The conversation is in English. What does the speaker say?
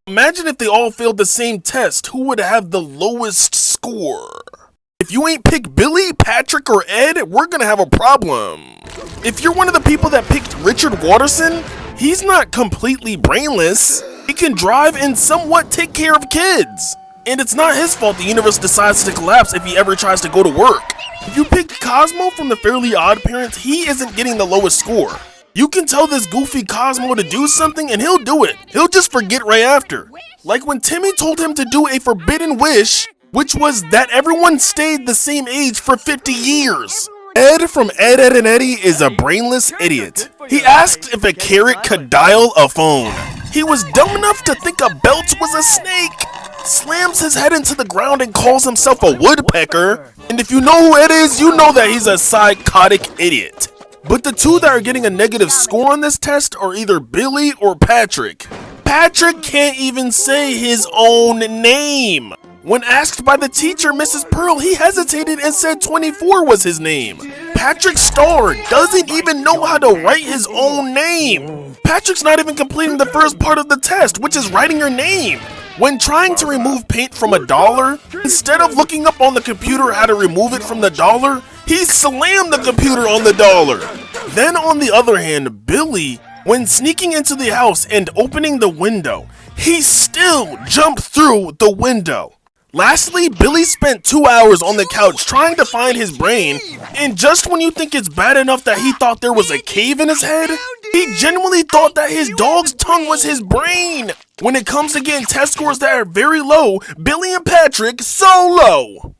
Imagine if they all failed the same test, who would have the lowest score? If you ain't pick Billy, Patrick, or Ed, we're gonna have a problem. If you're one of the people that picked Richard Watterson, he's not completely brainless. He can drive and somewhat take care of kids. And it's not his fault the universe decides to collapse if he ever tries to go to work. If you picked Cosmo from the Fairly Odd Parents, he isn't getting the lowest score. You can tell this goofy Cosmo to do something and he'll do it. He'll just forget right after. Like when Timmy told him to do a forbidden wish, which was that everyone stayed the same age for 50 years. Ed from Ed, Edd and Eddy is a brainless idiot. He asked if a carrot could dial a phone. He was dumb enough to think a belt was a snake. Slams his head into the ground and calls himself a woodpecker. And if you know who Ed is, you know that he's a psychotic idiot. But the two that are getting a negative score on this test are either Billy or Patrick. Patrick can't even say his own name. When asked by the teacher, Mrs. Pearl, he hesitated and said 24 was his name. Patrick Starr doesn't even know how to write his own name. Patrick's not even completing the first part of the test, which is writing your name. When trying to remove paint from a dollar, instead of looking up on the computer how to remove it from the dollar, he slammed the computer on the dollar. Then on the other hand, Billy, when sneaking into the house and opening the window, he still jumped through the window. Lastly, Billy spent 2 hours on the couch trying to find his brain, and just when you think it's bad enough that he thought there was a cave in his head, he genuinely thought that his dog's tongue was his brain. When it comes to getting test scores that are very low, Billy and Patrick so low.